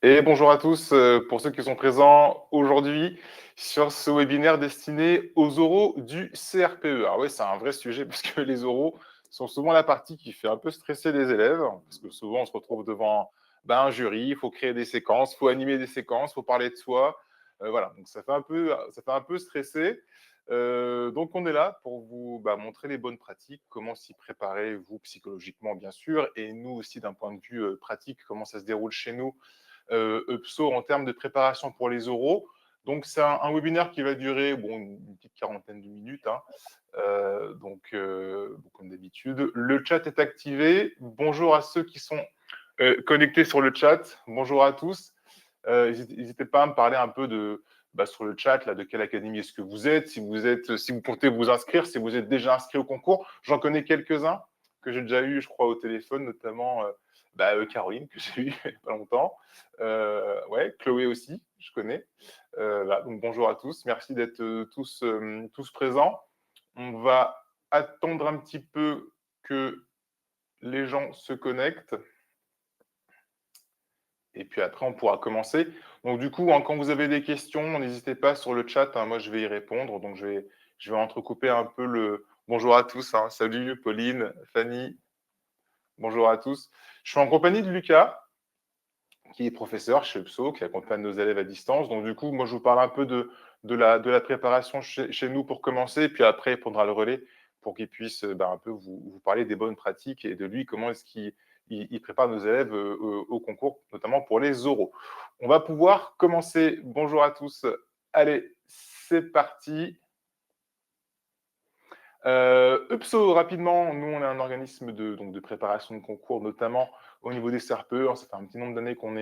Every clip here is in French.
Et bonjour à tous, pour ceux qui sont présents aujourd'hui sur ce webinaire destiné aux oraux du CRPE. Alors oui, c'est un vrai sujet parce que les oraux sont souvent la partie qui fait un peu stresser les élèves, parce que souvent on se retrouve devant un jury, il faut créer des séquences, il faut animer des séquences, il faut parler de soi. Voilà, donc ça fait un peu stresser. Donc on est là pour vous montrer les bonnes pratiques, comment s'y préparer, vous psychologiquement bien sûr, et nous aussi d'un point de vue pratique, comment ça se déroule chez nous EPSO en termes de préparation pour les oraux. Donc, c'est un webinaire qui va durer une petite quarantaine de minutes. Comme d'habitude, le chat est activé. Bonjour à ceux qui sont connectés sur le chat. Bonjour à tous. N'hésitez pas à me parler un peu sur le chat de quelle académie est-ce que vous êtes, si vous comptez vous inscrire, si vous êtes déjà inscrit au concours. J'en connais quelques-uns que j'ai déjà eu, je crois, au téléphone, notamment Caroline, que j'ai eu il n'y a pas longtemps. Chloé aussi, je connais. Donc bonjour à tous, merci d'être tous présents. On va attendre un petit peu que les gens se connectent. Et puis après, on pourra commencer. Donc du coup, quand vous avez des questions, n'hésitez pas sur le chat. Moi, je vais y répondre. Donc je vais entrecouper un peu le... Bonjour à tous. Salut Pauline, Fanny. Bonjour à tous. Je suis en compagnie de Lucas, qui est professeur chez EPSO, qui accompagne nos élèves à distance. Donc, du coup, moi, je vous parle un peu de la préparation chez nous pour commencer, et puis après, il prendra le relais pour qu'il puisse un peu vous parler des bonnes pratiques et de lui, comment est-ce qu'il prépare nos élèves au concours, notamment pour les oraux. On va pouvoir commencer. Bonjour à tous. Allez, c'est parti. EPSO, rapidement, nous, on est un organisme de préparation de concours, notamment au niveau des CRPE. Ça fait un petit nombre d'années qu'on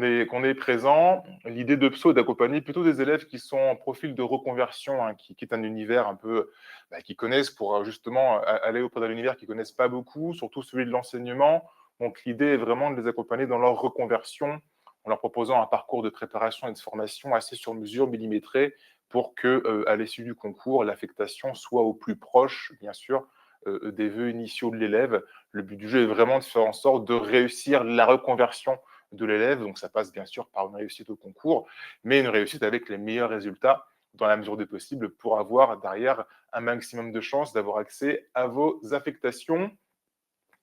est présent. L'idée d'EPSO est d'accompagner plutôt des élèves qui sont en profil de reconversion, qui est un univers un peu qu'ils connaissent pour justement aller auprès d'un univers qu'ils ne connaissent pas beaucoup, surtout celui de l'enseignement. Donc, l'idée est vraiment de les accompagner dans leur reconversion en leur proposant un parcours de préparation et de formation assez sur mesure, millimétré, pour qu'à l'issue du concours, l'affectation soit au plus proche, bien sûr, des vœux initiaux de l'élève. Le but du jeu est vraiment de faire en sorte de réussir la reconversion de l'élève. Donc, ça passe bien sûr par une réussite au concours, mais une réussite avec les meilleurs résultats dans la mesure du possible pour avoir derrière un maximum de chances d'avoir accès à vos affectations.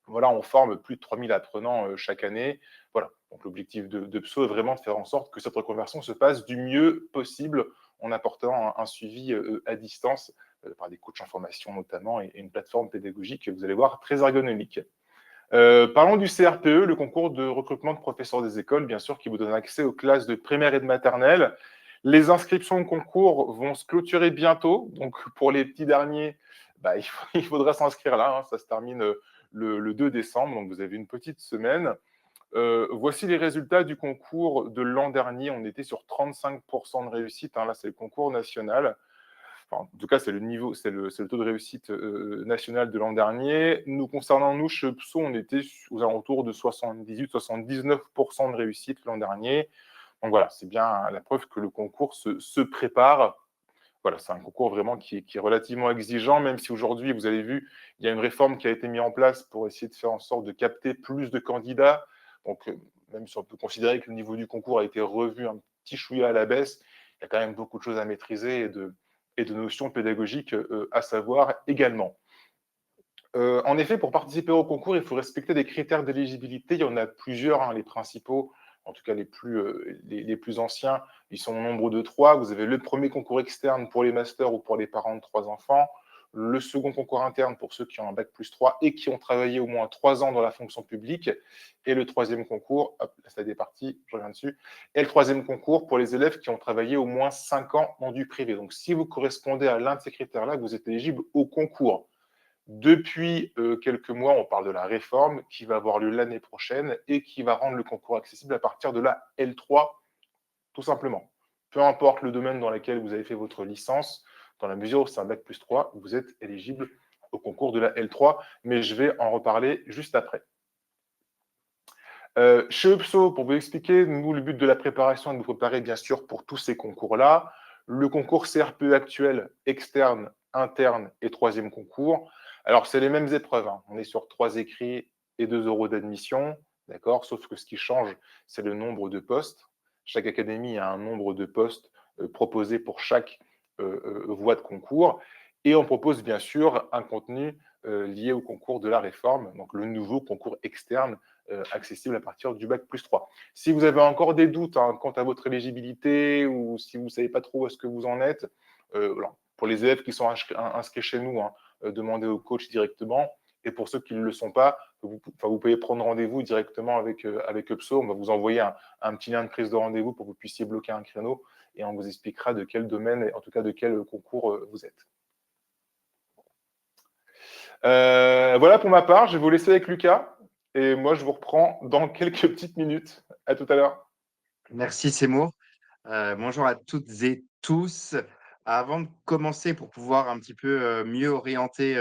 Voilà, on forme plus de 3000 apprenants chaque année. Voilà, donc l'objectif de PSO est vraiment de faire en sorte que cette reconversion se passe du mieux possible en apportant un suivi à distance par des coachs en formation notamment et une plateforme pédagogique que vous allez voir très ergonomique. Parlons du CRPE, le concours de recrutement de professeurs des écoles, bien sûr, qui vous donne accès aux classes de primaire et de maternelle. Les inscriptions au concours vont se clôturer bientôt. Donc, pour les petits derniers, il faudra s'inscrire là. Ça se termine le 2 décembre. Donc, vous avez une petite semaine. Voici les résultats du concours de l'an dernier. On était sur 35% de réussite. Là, c'est le concours national. Enfin, en tout cas, c'est le taux de réussite national de l'an dernier. Nous, concernant nous, chez PSO, on était aux alentours de 78-79% de réussite l'an dernier. Donc voilà, c'est bien la preuve que le concours se prépare. Voilà, c'est un concours vraiment qui est relativement exigeant, même si aujourd'hui, vous avez vu, il y a une réforme qui a été mise en place pour essayer de faire en sorte de capter plus de candidats. Donc, même si on peut considérer que le niveau du concours a été revu un petit chouïa à la baisse, il y a quand même beaucoup de choses à maîtriser et de notions pédagogiques à savoir également. En effet, pour participer au concours, il faut respecter des critères d'éligibilité. Il y en a plusieurs, les principaux, en tout cas les plus anciens, ils sont au nombre de 3. Vous avez le premier concours externe pour les masters ou pour les parents de 3 enfants, le second concours interne pour ceux qui ont un bac+3 et qui ont travaillé au moins 3 ans dans la fonction publique, et le troisième concours, hop, la slide est partie, je reviens dessus, et le troisième concours pour les élèves qui ont travaillé au moins 5 ans dans du privé. Donc, si vous correspondez à l'un de ces critères-là, vous êtes éligible au concours. Depuis quelques mois, on parle de la réforme qui va avoir lieu l'année prochaine et qui va rendre le concours accessible à partir de la L3, tout simplement. Peu importe le domaine dans lequel vous avez fait votre licence, dans la mesure où c'est un bac+3, vous êtes éligible au concours de la L3, mais je vais en reparler juste après. Chez EPSO, pour vous expliquer, nous, le but de la préparation est de nous préparer, bien sûr, pour tous ces concours-là. Le concours CRPE actuel, externe, interne et troisième concours. Alors, c'est les mêmes épreuves. On est sur 3 écrits et 2 euros d'admission. d'accord? Sauf que ce qui change, c'est le nombre de postes. Chaque académie a un nombre de postes proposés pour chaque voie de concours. Et on propose bien sûr un contenu lié au concours de la réforme, donc le nouveau concours externe accessible à partir du bac+3. Si vous avez encore des doutes quant à votre éligibilité ou si vous ne savez pas trop où est-ce que vous en êtes, alors, pour les élèves qui sont inscrits chez nous, demandez au coach directement. Et pour ceux qui ne le sont pas, vous pouvez prendre rendez-vous directement avec Upso. On va vous envoyer un petit lien de prise de rendez-vous pour que vous puissiez bloquer un créneau et on vous expliquera de quel domaine, en tout cas de quel concours vous êtes. Voilà pour ma part, je vais vous laisser avec Lucas et moi je vous reprends dans quelques petites minutes. À tout à l'heure. Merci Seymour. Bonjour à toutes et tous. Avant de commencer, pour pouvoir un petit peu, mieux orienter,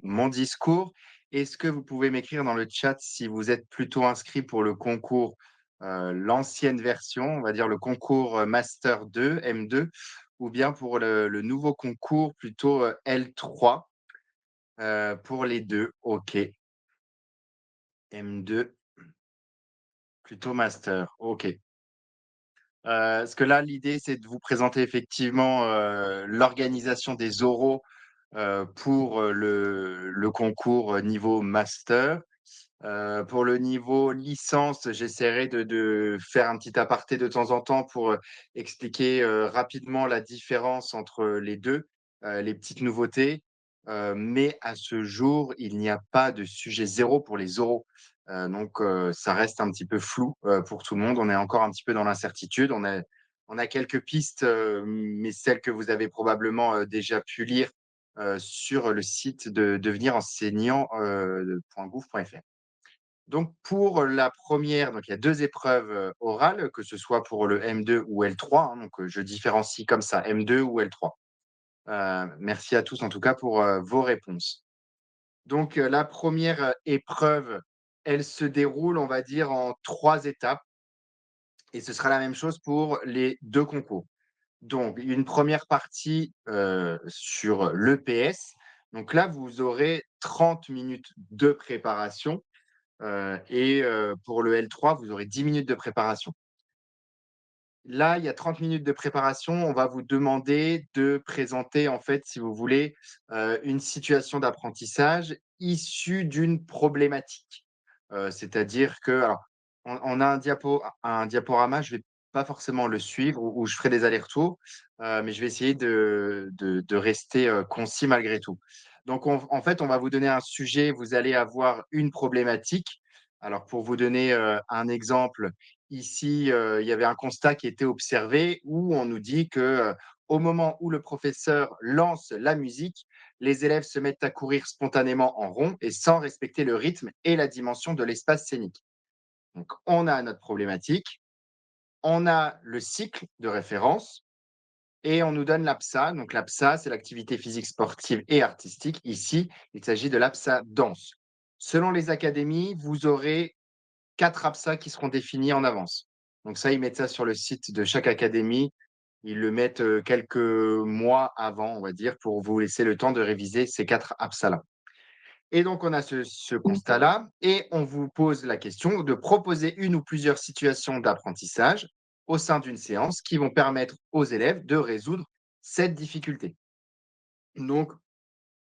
mon discours, est-ce que vous pouvez m'écrire dans le chat si vous êtes plutôt inscrit pour le concours, l'ancienne version, on va dire le concours, master 2, M2, ou bien pour le nouveau concours plutôt, L3? Pour les 2, OK. M2 plutôt master, OK. Parce que là, l'idée, c'est de vous présenter effectivement, l'organisation des oraux, pour, le concours, niveau master. Pour le niveau licence, j'essaierai de faire un petit aparté de temps en temps pour, expliquer, rapidement la différence entre les 2, les petites nouveautés. Mais à ce jour, il n'y a pas de sujet zéro pour les oraux. Donc, ça reste un petit peu flou, pour tout le monde. On est encore un petit peu dans l'incertitude. On a quelques pistes, mais celles que vous avez probablement, déjà pu lire, sur le site de devenir enseignant, .gouv.fr. Donc pour la première, donc il y a 2 épreuves, orales, que ce soit pour le M2 ou L3, donc je différencie comme ça, M2 ou L3. Merci à tous en tout cas pour, vos réponses. Donc la première épreuve, elle se déroule, on va dire, en 3 étapes et ce sera la même chose pour les 2 concours. Donc une première partie, sur l'EPS. Donc là, vous aurez 30 minutes de préparation. Pour le L3, vous aurez 10 minutes de préparation. Là, il y a 30 minutes de préparation. On va vous demander de présenter, en fait, si vous voulez, une situation d'apprentissage issue d'une problématique. C'est-à-dire que alors, on a un diaporama, je ne vais pas forcément le suivre ou je ferai des allers-retours, mais je vais essayer de rester, concis malgré tout. Donc en fait, on va vous donner un sujet, vous allez avoir une problématique. Alors pour vous donner, un exemple, ici, il y avait un constat qui était observé où on nous dit que, au moment où le professeur lance la musique, les élèves se mettent à courir spontanément en rond et sans respecter le rythme et la dimension de l'espace scénique. Donc on a notre problématique, on a le cycle de référence et on nous donne l'APSA. Donc l'APSA, c'est l'activité physique sportive et artistique. Ici, il s'agit de l'APSA danse. Selon les académies, vous aurez 4 APSA qui seront définis en avance. Donc ça, ils mettent ça sur le site de chaque académie. Ils le mettent, quelques mois avant, on va dire, pour vous laisser le temps de réviser ces 4 APSA-là. Et donc on a ce constat-là et on vous pose la question de proposer une ou plusieurs situations d'apprentissage au sein d'une séance qui vont permettre aux élèves de résoudre cette difficulté. Donc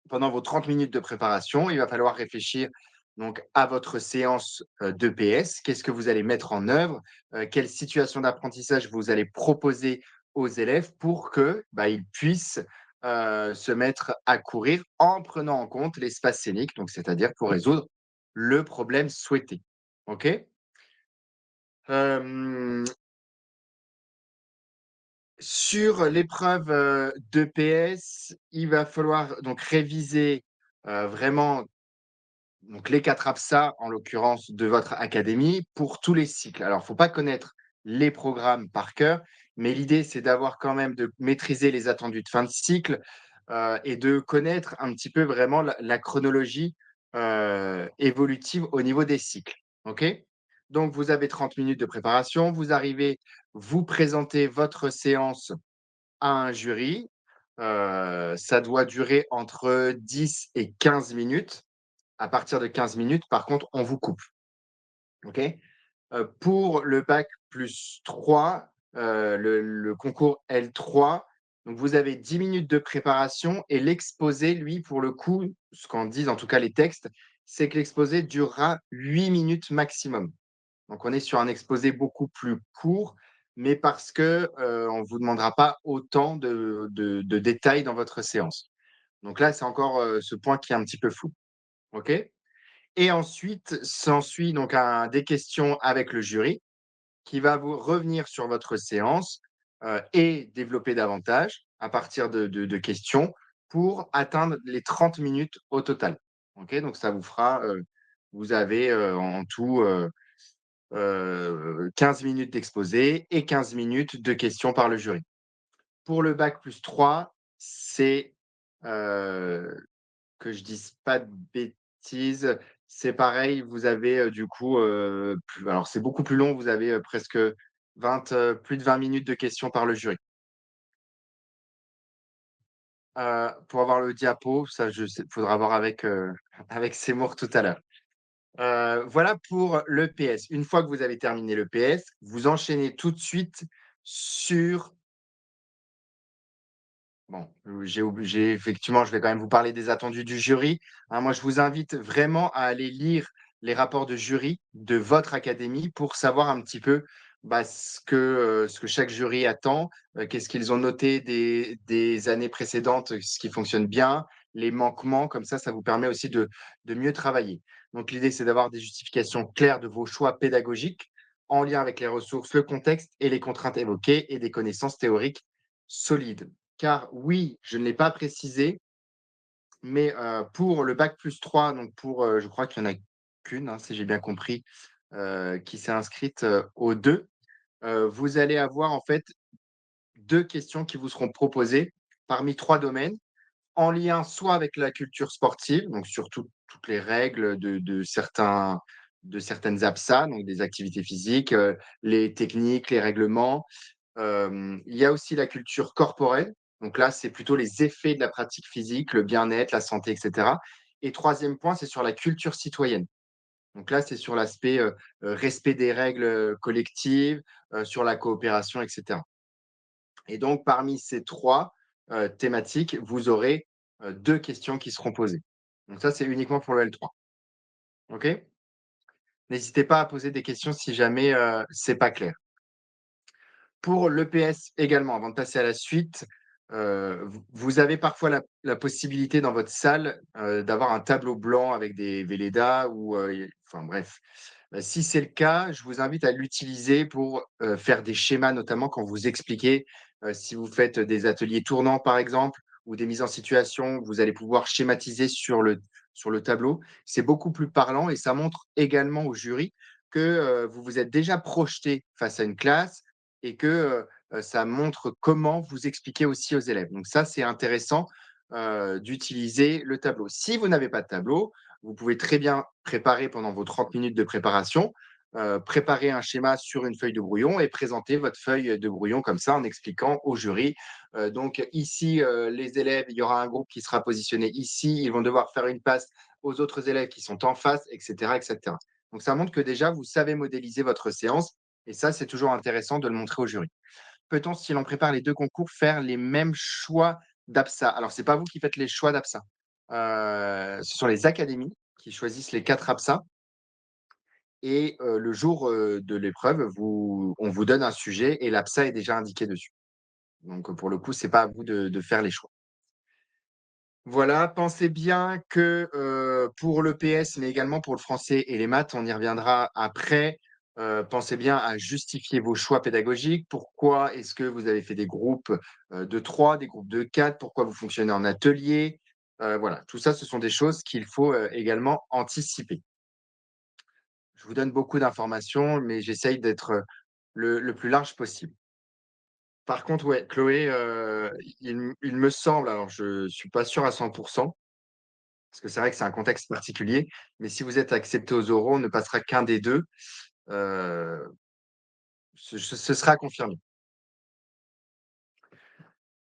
pendant vos 30 minutes de préparation, il va falloir réfléchir donc à votre séance d'EPS. Qu'est-ce que vous allez mettre en œuvre? Quelle situation d'apprentissage vous allez proposer aux élèves pour que bah, ils puissent se mettre à courir en prenant en compte l'espace scénique, donc c'est-à-dire pour résoudre le problème souhaité. OK. Euh, Sur l'épreuve d'EPS, il va falloir donc réviser vraiment donc les 4 APSA, en l'occurrence de votre académie, pour tous les cycles. Alors, il ne faut pas connaître les programmes par cœur, mais l'idée, c'est d'avoir quand même de maîtriser les attendus de fin de cycle, et de connaître un petit peu vraiment la chronologie, évolutive au niveau des cycles. OK? Donc vous avez 30 minutes de préparation, vous arrivez, vous présentez votre séance à un jury, ça doit durer entre 10 et 15 minutes. À partir de 15 minutes, par contre, on vous coupe. OK? Pour le bac +3, le concours L3, donc vous avez 10 minutes de préparation et l'exposé, lui, pour le coup, ce qu'en disent en tout cas les textes, c'est que l'exposé durera 8 minutes maximum. Donc on est sur un exposé beaucoup plus court, mais parce que, on ne vous demandera pas autant de détails dans votre séance. Donc là, c'est encore, ce point qui est un petit peu flou. OK? Et ensuite s'ensuit donc des questions avec le jury qui va vous revenir sur votre séance, et développer davantage à partir de questions pour atteindre les 30 minutes au total. OK? Donc ça vous fera, vous avez, en tout, 15 minutes d'exposé et 15 minutes de questions par le jury. Pour le bac +3, c'est, heu, que je dise pas de bêtises, c'est pareil, vous avez, du coup, plus alors c'est beaucoup plus long, vous avez, presque 20, plus de 20 minutes de questions par le jury. Pour avoir le diapo, ça je sais faudra voir avec, avec Seymour tout à l'heure. Voilà pour l'EPS. Une fois que vous avez terminé l'EPS, vous enchaînez tout de suite sur bon, j'ai effectivement, je vais quand même vous parler des attendus du jury, hein. Moi, je vous invite vraiment à aller lire les rapports de jury de votre académie pour savoir un petit peu, bah, ce que chaque jury attend, qu'est-ce qu'ils ont noté des années précédentes, ce qui fonctionne bien, les manquements. Comme ça vous permet aussi de mieux travailler. Donc l'idée, c'est d'avoir des justifications claires de vos choix pédagogiques en lien avec les ressources, le contexte et les contraintes évoquées et des connaissances théoriques solides. Car oui, je ne l'ai pas précisé, mais pour le bac +3, donc pour, je crois qu'il y en a qu'une, hein, si j'ai bien compris, qui s'est inscrite, aux 2, vous allez avoir en fait 2 questions qui vous seront proposées parmi 3 domaines, en lien soit avec la culture sportive, donc sur toutes les règles de certaines APSA, donc des activités physiques, les techniques, les règlements. Il y a aussi la culture corporelle. Donc là, c'est plutôt les effets de la pratique physique, le bien-être, la santé, et cetera. Et troisième point, c'est sur la culture citoyenne. Donc là, c'est sur l'aspect, respect des règles, collectives, sur la coopération, et cetera. Et donc parmi ces 3 thématiques, vous aurez, 2 questions qui seront posées. Donc ça, c'est uniquement pour le L3. OK? N'hésitez pas à poser des questions si jamais, c'est pas clair. Pour l'EPS également, avant de passer à la suite, vous avez parfois la possibilité dans votre salle, d'avoir un tableau blanc avec des Velleda ou, enfin bref. Si c'est le cas, je vous invite à l'utiliser pour, faire des schémas, notamment quand vous expliquez, si vous faites des ateliers tournants, par exemple, ou des mises en situation, vous allez pouvoir schématiser sur le tableau. C'est beaucoup plus parlant et ça montre également au jury que, vous vous êtes déjà projeté face à une classe et que, ça montre comment vous expliquez aussi aux élèves. Donc ça, c'est intéressant, d'utiliser le tableau. Si vous n'avez pas de tableau, vous pouvez très bien préparer pendant vos 30 minutes de préparation, préparer un schéma sur une feuille de brouillon et présenter votre feuille de brouillon comme ça en expliquant au jury. Donc ici, les élèves, il y aura un groupe qui sera positionné ici, ils vont devoir faire une passe aux autres élèves qui sont en face, et cetera, et cetera. Donc ça montre que déjà vous savez modéliser votre séance et ça, c'est toujours intéressant de le montrer au jury. Peut-on, si l'on prépare les 2 concours, faire les mêmes choix d'APSA? Alors, c'est pas vous qui faites les choix d'APSA. Ce sont les académies qui choisissent les 4 APSA et le jour, de l'épreuve, on vous donne un sujet et l'APSA est déjà indiqué dessus. Donc, pour le coup, c'est pas à vous de faire les choix. Voilà, pensez bien que, pour l'EPS, mais également pour le français et les maths, on y reviendra après, pensez bien à justifier vos choix pédagogiques. Pourquoi est-ce que vous avez fait des groupes, de 3, des groupes de 4? Pourquoi vous fonctionnez en atelier? Voilà, tout ça, ce sont des choses qu'il faut, également anticiper. Je vous donne beaucoup d'informations, mais j'essaye d'être, le plus large possible. Par contre, ouais, Chloé, il me semble, alors je suis pas sûr à 100, parce que c'est vrai que c'est un contexte particulier, mais si vous êtes accepté aux oraux, on ne passera qu'un des 2. heu, ce sera confirmé.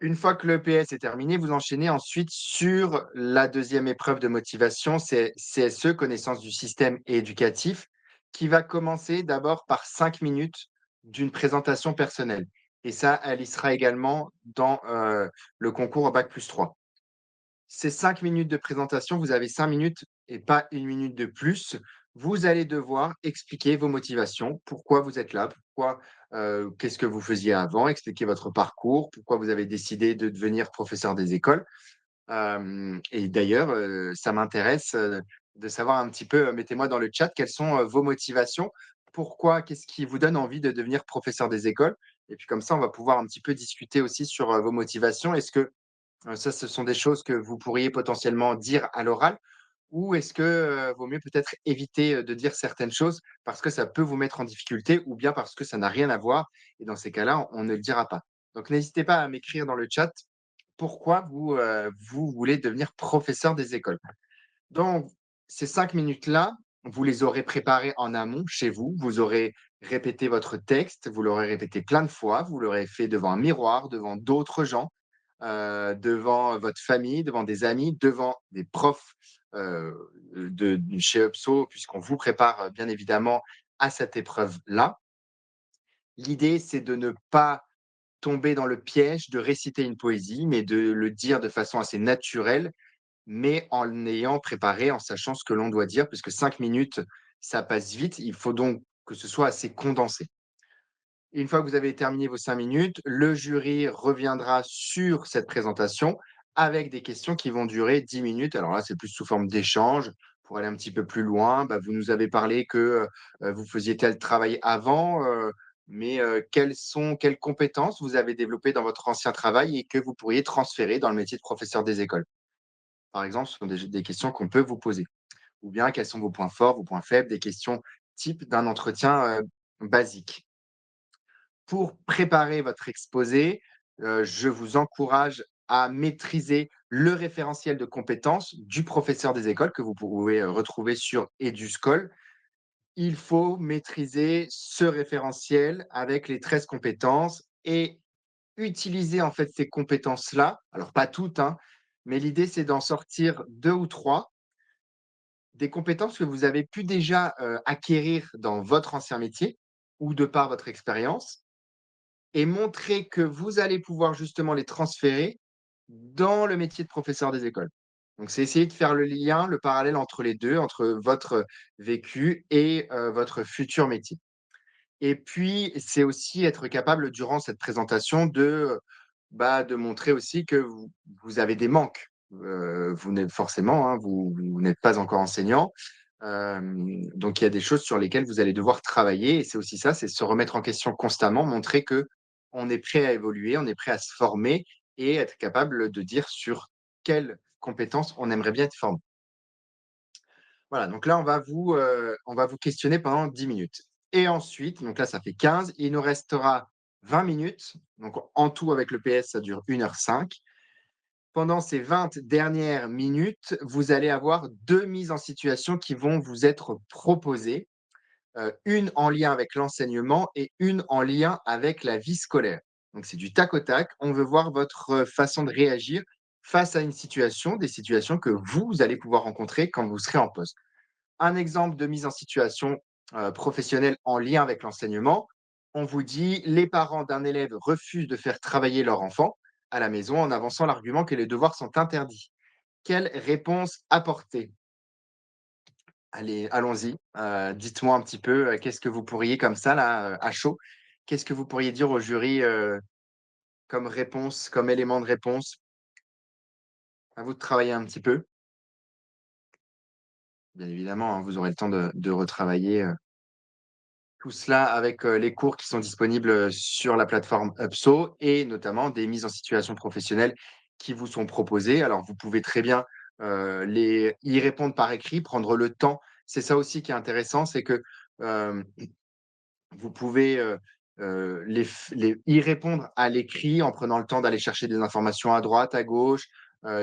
Une fois que l'EPS est terminé, vous enchaînez ensuite sur la deuxième épreuve de motivation, c'est CSE, connaissance du système éducatif, qui va commencer d'abord par 5 minutes d'une présentation personnelle et ça, elle y sera également dans, le concours bac+3. Ces 5 minutes de présentation, vous avez 5 minutes et pas 1 minute de plus. Vous allez devoir expliquer vos motivations, pourquoi vous êtes là, pourquoi, qu'est-ce que vous faisiez avant, expliquer votre parcours, pourquoi vous avez décidé de devenir professeur des écoles. Et d'ailleurs, ça m'intéresse, de savoir un petit peu, mettez-moi dans le chat quelles sont, vos motivations. Pourquoi? Qu'est-ce qui vous donne envie de devenir professeur des écoles? Et puis comme ça, on va pouvoir un petit peu discuter aussi sur, vos motivations. Est-ce que ça, ce sont des choses que vous pourriez potentiellement dire à l'oral ou est-ce que, vaut mieux peut-être éviter, de dire certaines choses parce que ça peut vous mettre en difficulté ou bien parce que ça n'a rien à voir et dans ces cas-là, on ne le dira pas. Donc n'hésitez pas à m'écrire dans le chat pourquoi vous voulez devenir professeur des écoles. Donc ces 5 minutes-là, vous les aurez préparées en amont chez vous. Vous aurez répété votre texte, vous l'aurez répété plein de fois, vous l'aurez fait devant un miroir, devant d'autres gens devant votre famille, devant des amis, devant des profs, de chez UPSO, puisqu'on vous prépare, bien évidemment à cette épreuve-là. L'idée, c'est de ne pas tomber dans le piège de réciter une poésie, mais de le dire de façon assez naturelle, mais en ayant préparé, en sachant ce que l'on doit dire, puisque 5 minutes, ça passe vite. Il faut donc que ce soit assez condensé. Une fois que vous avez terminé vos 5 minutes, le jury reviendra sur cette présentation avec des questions qui vont durer 10 minutes. Alors là, c'est plus sous forme d'échange. Pour aller un petit peu plus loin, bah, vous nous avez parlé que, vous faisiez tel travail avant, mais, quelles compétences vous avez développées dans votre ancien travail et que vous pourriez transférer dans le métier de professeur des écoles? Par exemple, ce sont des questions qu'on peut vous poser. Ou bien quels sont vos points forts, vos points faibles, des questions type d'un entretien, basique. Pour préparer votre exposé, je vous encourage à maîtriser le référentiel de compétences du professeur des écoles que vous pouvez, retrouver sur Eduscol. Il faut maîtriser ce référentiel avec les 13 compétences et utiliser en fait ces compétences-là, alors pas toutes, hein, mais l'idée c'est d'en sortir 2 ou 3, des compétences que vous avez pu déjà, acquérir dans votre ancien métier ou de par votre expérience et montrer que vous allez pouvoir justement les transférer dans le métier de professeur des écoles. Donc c'est essayer de faire le lien, le parallèle entre les 2, entre votre vécu et votre futur métier. Et puis, c'est aussi être capable durant cette présentation de montrer aussi que vous avez des manques. Vous n'êtes forcément, hein, vous n'êtes pas encore enseignant, donc il y a des choses sur lesquelles vous allez devoir travailler et c'est aussi ça, c'est se remettre en question constamment, montrer que on est prêt à évoluer, on est prêt à se former et être capable de dire sur quelles compétences on aimerait bien être formé. Voilà, donc là, on va vous questionner pendant 10 minutes et ensuite, donc là, ça fait 15, il nous restera 20 minutes, donc en tout avec le PS, ça dure 1 h 5. Pendant ces 20 dernières minutes, vous allez avoir 2 mises en situation qui vont vous être proposées, une en lien avec l'enseignement et une en lien avec la vie scolaire. Donc c'est du tac au tac, on veut voir votre, façon de réagir face à une situation, des situations que vous allez pouvoir rencontrer quand vous serez en poste. Un exemple de mise en situation, professionnelle en lien avec l'enseignement, on vous dit: «Les parents d'un élève refusent de faire travailler leur enfant à la maison en avançant l'argument que les devoirs sont interdits. Quelle réponse apporter?» Allez, allons-y, dites-moi un petit peu, qu'est-ce que vous pourriez comme ça là, à chaud, qu'est-ce que vous pourriez dire au jury, comme réponse, comme élément de réponse? À vous de travailler un petit peu. Bien évidemment, hein, vous aurez le temps de retravailler, tout cela avec, les cours qui sont disponibles, sur la plateforme UPSO et notamment des mises en situation professionnelle qui vous sont proposées. Alors vous pouvez très bien, les y répondre par écrit, prendre le temps. C'est ça aussi qui est intéressant, c'est que, hem, vous pouvez, les y répondre à l'écrit en prenant le temps d'aller chercher des informations à droite, à gauche,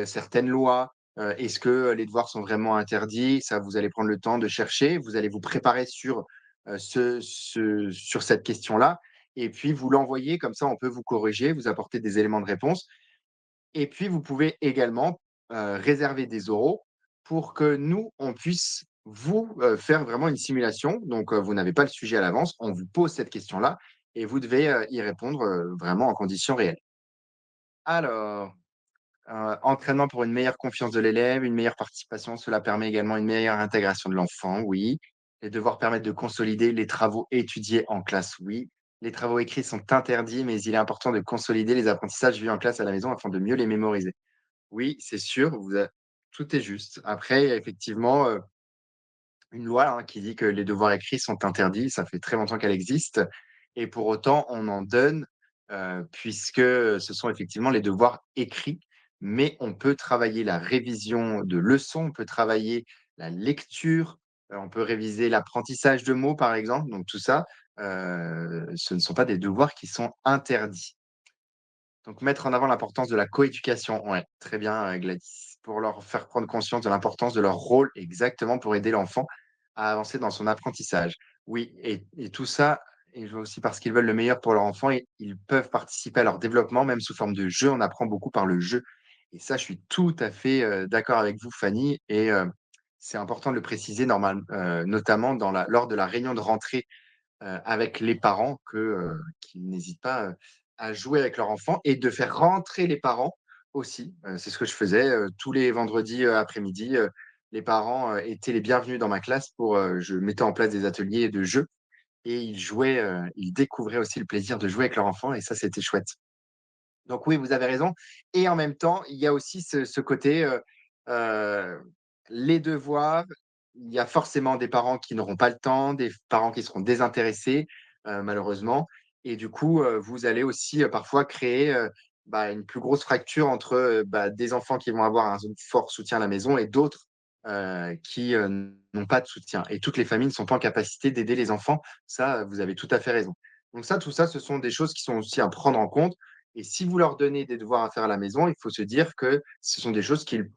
certaines lois. Est-ce que les devoirs sont vraiment interdits? Ça, vous allez prendre le temps de chercher. Vous allez vous préparer sur, sur cette question-là et puis vous l'envoyer comme ça on peut vous corriger, vous apporter des éléments de réponse et puis vous pouvez également, réserver des oraux pour que nous, on puisse vous, faire vraiment une simulation. Donc, vous n'avez pas le sujet à l'avance, on vous pose cette question-là et vous devez, y répondre, vraiment en conditions réelles. Alors, entraînement pour une meilleure confiance de l'élève, une meilleure participation, cela permet également une meilleure intégration de l'enfant, oui. Les devoirs permettent de consolider les travaux étudiés en classe, oui. Les travaux écrits sont interdits, mais il est important de consolider les apprentissages vus en classe à la maison afin de mieux les mémoriser. Oui, c'est sûr, tout est juste. Après, il y a effectivement, une loi, hein, qui dit que les devoirs écrits sont interdits, ça fait très longtemps qu'elle existe et pour autant on en donne, puisque, ce sont effectivement les devoirs écrits, mais on peut travailler la révision de leçons, on peut travailler la lecture, on peut réviser l'apprentissage de mots, par exemple, donc tout ça, ce ne sont pas des devoirs qui sont interdits. Donc mettre en avant l'importance de la coéducation, ouais, très bien, Gladys. Pour leur faire prendre conscience de l'importance de leur rôle exactement pour aider l'enfant à avancer dans son apprentissage. Oui et tout ça et je vois aussi parce qu'ils veulent le meilleur pour leur enfant et ils peuvent participer à leur développement même sous forme de jeu. On apprend beaucoup par le jeu et ça, je suis tout à fait, d'accord avec vous Fanny et c'est important de le préciser notamment lors de la réunion de rentrée avec les parents qu'ils n'hésitent pas, à jouer avec leur enfant et de faire rentrer les parents aussi. C'est ce que je faisais, tous les vendredis, après-midi, les parents, étaient les bienvenus dans ma classe je mettais en place des ateliers de jeux et ils jouaient, ils découvraient aussi le plaisir de jouer avec leur enfant et ça, c'était chouette. Donc oui, vous avez raison et en même temps, il y a aussi ce côté, heu, les devoirs, il y a forcément des parents qui n'auront pas le temps, des parents qui seront désintéressés, malheureusement et du coup, vous allez aussi, parfois créer, une plus grosse fracture entre, des enfants qui vont avoir un fort soutien à la maison et d'autres, qui, n'ont pas de soutien et toutes les familles ne sont pas en capacité d'aider les enfants. Ça, vous avez tout à fait raison. Donc ça, tout ça, ce sont des choses qui sont aussi à prendre en compte et si vous leur donnez des devoirs à faire à la maison, il faut se dire que ce sont des choses qu'ils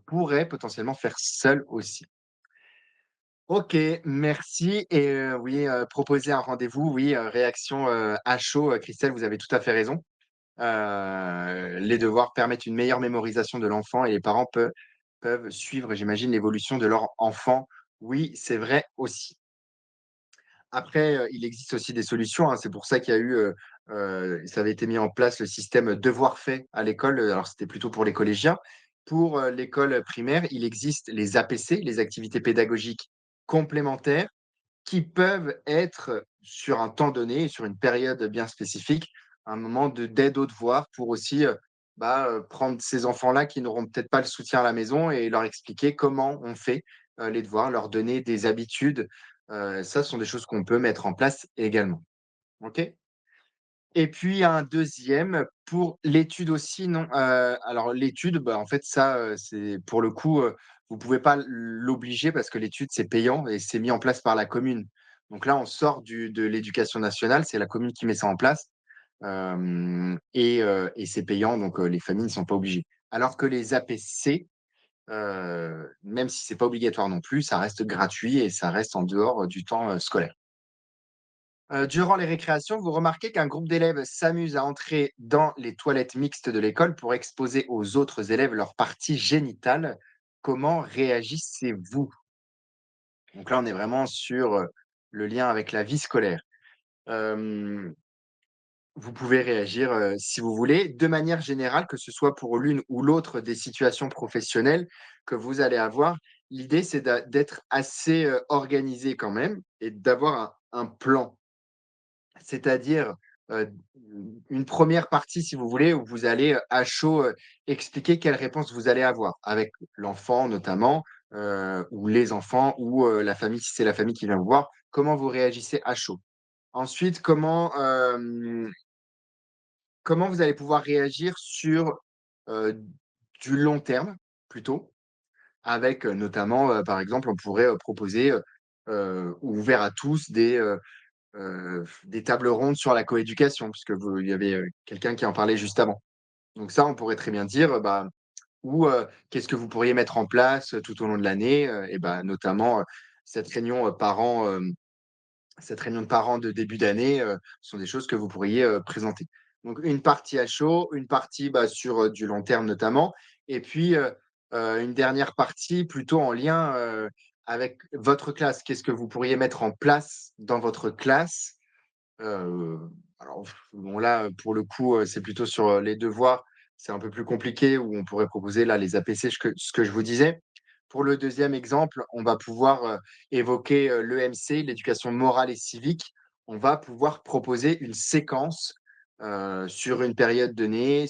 pourraient potentiellement faire seuls aussi. OK, merci et oui, proposer un rendez-vous, oui, réaction, à chaud, Christelle, vous avez tout à fait raison. Les devoirs permettent une meilleure mémorisation de l'enfant et les parents peuvent suivre, j'imagine, l'évolution de leur enfant. Oui, c'est vrai aussi. Après, il existe aussi des solutions, hein. C'est pour ça qu'il y a eu, ça avait été mis en place le système devoir fait à l'école, alors c'était plutôt pour les collégiens. Pour, l'école primaire, il existe les APC, les activités pédagogiques complémentaires, qui peuvent être sur un temps donné, sur une période bien spécifique, un moment d'aide aux devoirs pour aussi, prendre ces enfants-là qui n'auront peut-être pas le soutien à la maison et leur expliquer comment on fait, les devoirs, leur donner des habitudes. Ça, ce sont des choses qu'on peut mettre en place également. OK? Et puis un deuxième pour l'étude aussi, non, alors l'étude, en fait ça, c'est pour le coup, vous pouvez pas l'obliger parce que l'étude c'est payant et c'est mis en place par la commune. Donc là, on sort de l'éducation nationale, c'est la commune qui met ça en place, et c'est payant donc les familles ne sont pas obligées. Alors que les APC, même si c'est pas obligatoire non plus, ça reste gratuit et ça reste en dehors, du temps, scolaire. Durant les récréations, vous remarquez qu'un groupe d'élèves s'amuse à entrer dans les toilettes mixtes de l'école pour exposer aux autres élèves leur partie génitale. Comment réagissez-vous? Donc là, on est vraiment sur, le lien avec la vie scolaire. Hem, Vous pouvez réagir, si vous voulez. De manière générale, que ce soit pour l'une ou l'autre des situations professionnelles que vous allez avoir, l'idée c'est d'être assez, organisé quand même et d'avoir un plan. C'est-à-dire, une première partie, si vous voulez, où vous allez, à chaud, expliquer quelle réponse vous allez avoir, avec l'enfant notamment, ou les enfants ou, la famille, si c'est la famille qui vient vous voir, comment vous réagissez à chaud. Ensuite, comment vous allez pouvoir réagir sur, heu, du long terme, plutôt, avec, notamment, par exemple, on pourrait, proposer, ouvert à tous des tables rondes sur la coéducation, puisque il y avait, quelqu'un qui en parlait juste avant. Donc ça, on pourrait très bien dire, qu'est-ce que vous pourriez mettre en place, tout au long de l'année? Et notamment, cette réunion, cette réunion de parents de début d'année, sont des choses que vous pourriez, présenter. Donc une partie à chaud, une partie, sur, du long terme notamment et puis, une dernière partie plutôt en lien, avec votre classe. Qu'est-ce que vous pourriez mettre en place dans votre classe? Heu, alors bon là, pour le coup, c'est plutôt sur, les devoirs, c'est un peu plus compliqué où on pourrait proposer là les APC, ce que je vous disais. Pour le deuxième exemple, on va pouvoir, évoquer, l'EMC, l'éducation morale et civique. On va pouvoir proposer une séquence, sur une période donnée,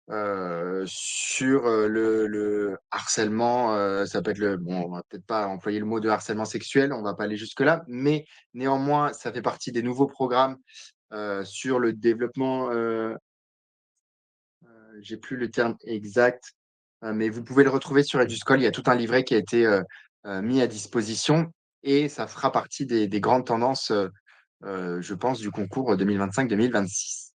le harcèlement, ça peut être bon, on va peut-être pas employer le mot de harcèlement sexuel, on va pas aller jusque-là, mais néanmoins, ça fait partie des nouveaux programmes, sur le développement, j'ai plus le terme exact, mais vous pouvez le retrouver sur Eduscol. Il y a tout un livret qui a été, mis à disposition et ça fera partie des grandes tendances, je pense du concours 2025-2026.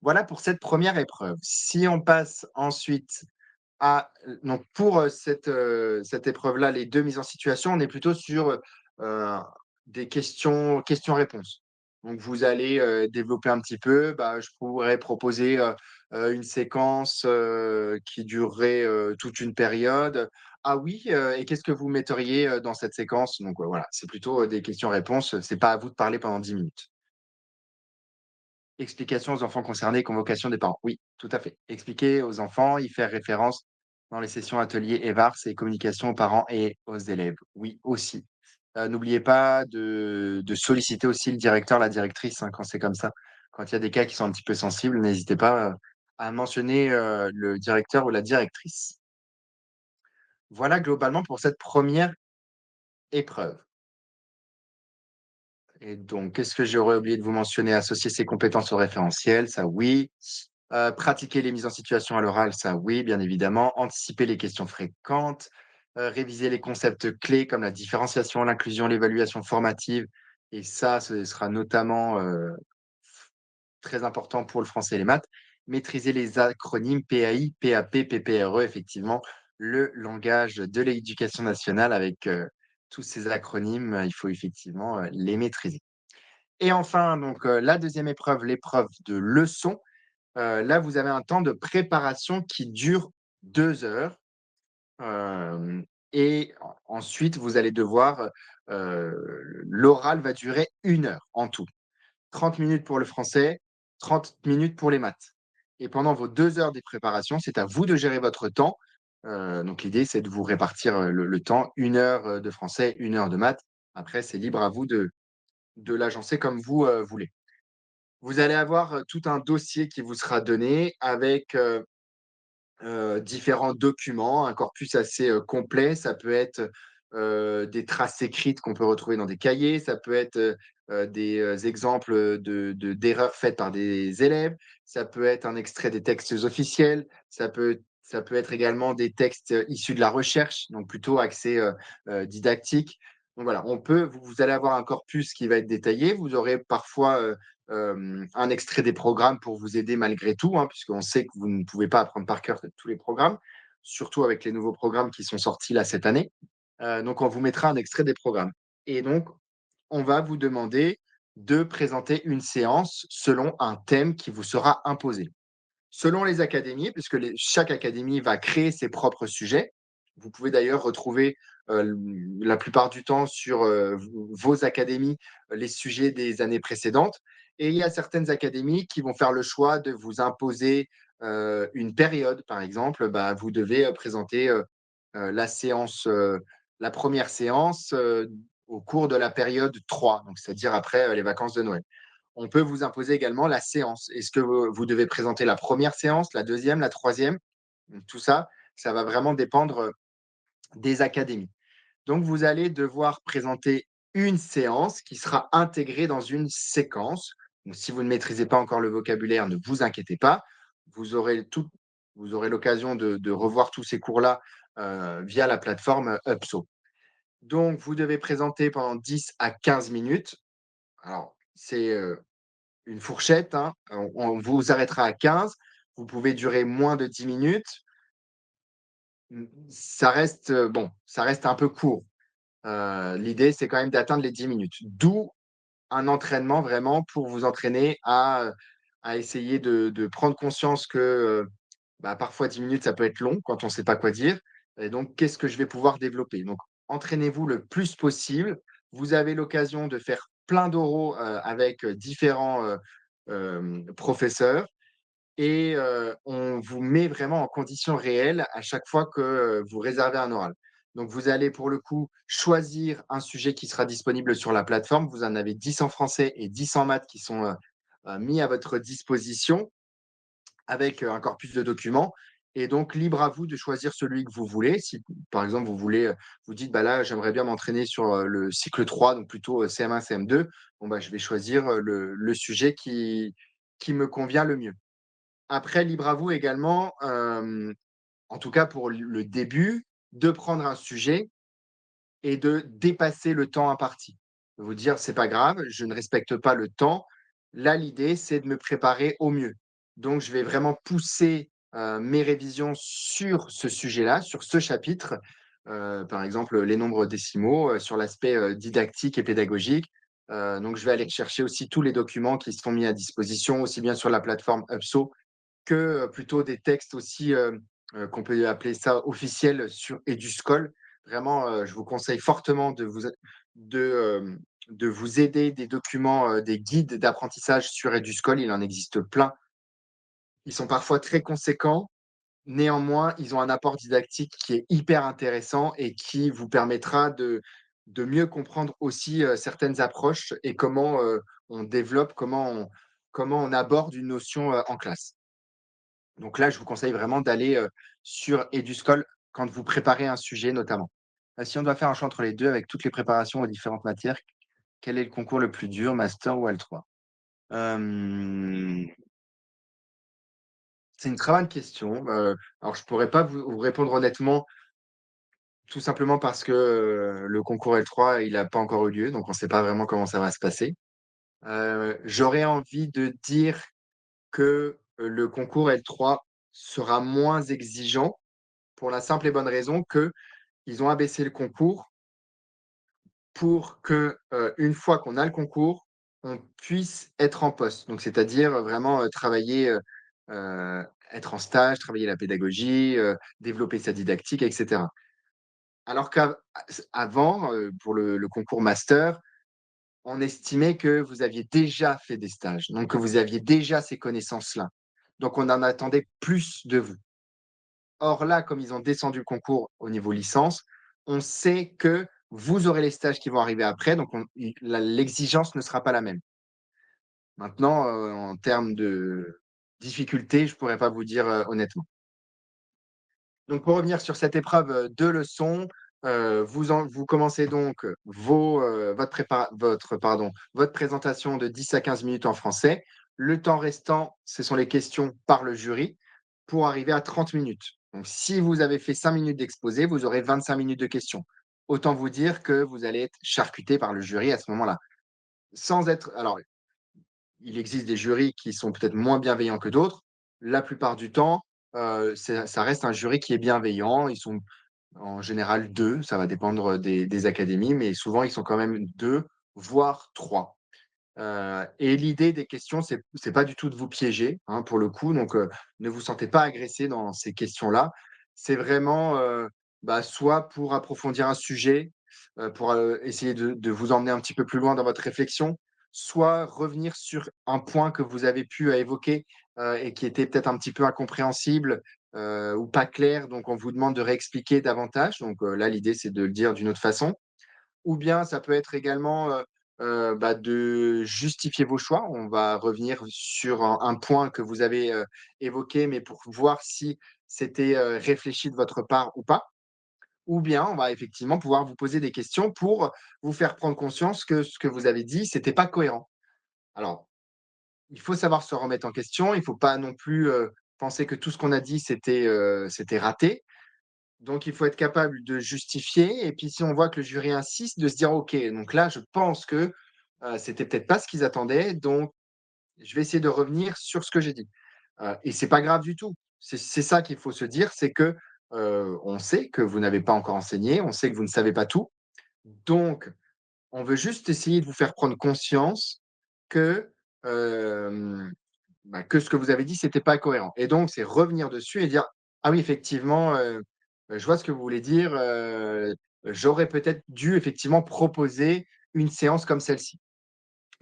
Voilà pour cette première épreuve. Si on passe ensuite donc pour, cette épreuve-là, les 2 mises en situation, on est plutôt sur, des questions-réponses. Donc vous allez, développer un petit peu, bah, je pourrais proposer, une séquence, qui durerait, toute une période. «Ah oui, et qu'est-ce que vous metteriez, dans cette séquence?» Donc, voilà, c'est plutôt, des questions-réponses, c'est pas à vous de parler pendant 10 minutes. Explication aux enfants concernés, convocation des parents. Oui, tout à fait. Expliquer aux enfants, y faire référence dans les sessions ateliers EVAR, c'est communication aux parents et aux élèves. Oui, aussi. N'oubliez pas de solliciter aussi le directeur, la directrice, hein, quand c'est comme ça. Quand il y a des cas qui sont un petit peu sensibles, n'hésitez pas, à mentionner, le directeur ou la directrice. Voilà globalement pour cette première épreuve. Et donc, qu'est-ce que j'aurais oublié de vous mentionner? Associer ses compétences au référentiel, ça oui. Pratiquer les mises en situation à l'oral, ça oui, bien évidemment. Anticiper les questions fréquentes, réviser les concepts clés comme la différenciation, l'inclusion, l'évaluation formative et ça, ce sera notamment, très important pour le français et les maths. Maîtriser les acronymes PAI, PAP, PPRE, effectivement, le langage de l'éducation nationale avec, tous ces acronymes, il faut effectivement, les maîtriser. Et enfin donc, la deuxième épreuve, l'épreuve de leçon. Là, vous avez un temps de préparation qui dure 2 heures, hem et ensuite vous allez devoir, l'oral va durer 1 heure en tout. 30 minutes pour le français, 30 minutes pour les maths et pendant vos 2 heures de préparation, c'est à vous de gérer votre temps. Donc l'idée, c'est de vous répartir, le temps, 1 heure, de français, 1 heure de maths. Après, c'est libre à vous de l'agencer comme vous, voulez. Vous allez avoir, tout un dossier qui vous sera donné avec, différents documents, un corpus assez, complet. Ça peut être, des traces écrites qu'on peut retrouver dans des cahiers, ça peut être, des, exemples, d'erreurs faites par des élèves, ça peut être un extrait des textes officiels, ça peut être également des textes, issus de la recherche, donc plutôt axés, didactique. Donc voilà, vous allez avoir un corpus qui va être détaillé. Vous aurez parfois, un extrait des programmes pour vous aider malgré tout, hein, puisqu'on sait que vous ne pouvez pas apprendre par cœur tous les programmes, surtout avec les nouveaux programmes qui sont sortis là cette année. Donc on vous mettra un extrait des programmes et donc on va vous demander de présenter une séance selon un thème qui vous sera imposé. Selon les académies, puisque chaque académie va créer ses propres sujets. Vous pouvez d'ailleurs retrouver la plupart du temps sur vos académies les sujets des années précédentes. Et il y a certaines académies qui vont faire le choix de vous imposer une période. Par exemple, bah, vous devez présenter la séance, la première séance au cours de la période 3, donc c'est-à-dire après les vacances de Noël. On peut vous imposer également la séance. Est-ce que vous devez présenter la première séance, la deuxième, la troisième? Donc tout ça, ça va vraiment dépendre, des académies. Donc vous allez devoir présenter une séance qui sera intégrée dans une séquence. Donc si vous ne maîtrisez pas encore le vocabulaire, ne vous inquiétez pas. Vous aurez tout vous aurez l'occasion de revoir tous ces cours-là, via la plateforme, UPSO. Donc vous devez présenter pendant 10 à 15 minutes. Alors c'est, une fourchette, hein, on vous arrêtera à 15. Vous pouvez durer moins de 10 minutes. Ça reste, bon, ça reste un peu court. L'idée, c'est quand même d'atteindre les 10 minutes. D'où un entraînement vraiment pour vous entraîner à essayer de prendre conscience que, bah, parfois 10 minutes, ça peut être long quand on ne sait pas quoi dire et donc qu'est-ce que je vais pouvoir développer? Donc entraînez-vous le plus possible. Vous avez l'occasion de faire plein d'oraux, avec, différents, professeurs et on vous met vraiment en conditions réelles à chaque fois que, vous réservez un oral. Donc vous allez pour le coup choisir un sujet qui sera disponible sur la plateforme. Vous en avez 10 en français et 10 en maths qui sont, mis à votre disposition avec, un corpus de documents et donc libre à vous de choisir celui que vous voulez. Si, par exemple, vous voulez, vous dites: «Bah, là, j'aimerais bien m'entraîner sur, le cycle 3, donc plutôt, CM1, CM2», bon, bah, je vais choisir, le sujet qui me convient le mieux. Après, libre à vous également, en tout cas pour le début, de prendre un sujet et de dépasser le temps imparti. De vous dire: «C'est pas grave, je ne respecte pas le temps. Là, l'idée, c'est de me préparer au mieux». Donc je vais vraiment pousser, mes révisions sur ce sujet-là, sur ce chapitre, par exemple, les nombres décimaux, sur l'aspect, didactique et pédagogique. Donc je vais aller chercher aussi tous les documents qui sont mis à disposition, aussi bien sur la plateforme UPSO que, plutôt des textes aussi, qu'on peut appeler ça officiels sur Eduscol. Vraiment, je vous conseille fortement de vous aider des documents, des guides d'apprentissage sur Eduscol. Il en existe plein. Ils sont parfois très conséquents, néanmoins, ils ont un apport didactique qui est hyper intéressant et qui vous permettra de mieux comprendre aussi, certaines approches et comment, on développe, comment on aborde une notion, en classe. Donc là, je vous conseille vraiment d'aller, sur Eduscol quand vous préparez un sujet notamment. Si on doit faire un choix entre les 2 avec toutes les préparations aux différentes matières, quel est le concours le plus dur, master ou L3? Hem, c'est une très bonne question, alors je pourrais pas vous répondre honnêtement, tout simplement parce que, le concours L3, il a pas encore eu lieu, donc on ne sait pas vraiment comment ça va se passer. J'aurais envie de dire que, le concours L3 sera moins exigeant pour la simple et bonne raison qu'ils ont abaissé le concours pour que, une fois qu'on a le concours, on puisse être en poste. Donc c'est-à-dire, vraiment, travailler, être en stage, travailler la pédagogie, développer sa didactique et cetera. Alors qu'avant, pour le concours master, on estimait que vous aviez déjà fait des stages, donc que vous aviez déjà ces connaissances-là. Donc on en attendait plus de vous. Or là, comme ils ont descendu le concours au niveau licence, on sait que vous aurez les stages qui vont arriver après, donc l'exigence ne sera pas la même. Maintenant, en termes de difficulté, je ne pourrais pas vous dire, honnêtement. Donc pour revenir sur cette épreuve, de leçons, vous commencez donc votre présentation de 10 à 15 minutes en français. Le temps restant, ce sont les questions par le jury pour arriver à 30 minutes. Donc si vous avez fait 5 minutes d'exposé, vous aurez 25 minutes de questions. Autant vous dire que vous allez être charcuté par le jury à ce moment-là. Sans être alors, il existe des jurys qui sont peut-être moins bienveillants que d'autres. La plupart du temps, ça reste un jury qui est bienveillant. Ils sont en général 2, ça va dépendre des académies, mais souvent ils sont quand même 2, voire 3. Et l'idée des questions, c'est pas du tout de vous piéger, hein, pour le coup, donc ne vous sentez pas agressé dans ces questions-là. C'est vraiment, bah, soit pour approfondir un sujet, pour, essayer de vous emmener un petit peu plus loin dans votre réflexion, soit revenir sur un point que vous avez pu, évoquer, et qui était peut-être un petit peu incompréhensible, ou pas clair, donc on vous demande de réexpliquer davantage. Donc, là, l'idée, c'est de le dire d'une autre façon. Ou bien ça peut être également, bah, de justifier vos choix. On va revenir sur un point que vous avez, évoqué, mais pour voir si c'était, réfléchi de votre part ou pas. Ou bien on va effectivement pouvoir vous poser des questions pour vous faire prendre conscience que ce que vous avez dit, c'était pas cohérent. Alors, il faut savoir se remettre en question, il faut pas non plus, penser que tout ce qu'on a dit, c'était raté. Donc il faut être capable de justifier et puis si on voit que le jury insiste, de se dire: «OK, donc là, je pense que, c'était peut-être pas ce qu'ils attendaient, donc je vais essayer de revenir sur ce que j'ai dit». Et c'est pas grave du tout. C'est ça qu'il faut se dire, c'est que, on sait que vous n'avez pas encore enseigné, on sait que vous ne savez pas tout. Donc on veut juste essayer de vous faire prendre conscience que, bah, que ce que vous avez dit, c'était pas cohérent et donc c'est revenir dessus et dire: «Ah oui, effectivement, je vois ce que vous voulez dire, j'aurais peut-être dû effectivement proposer une séance comme celle-ci».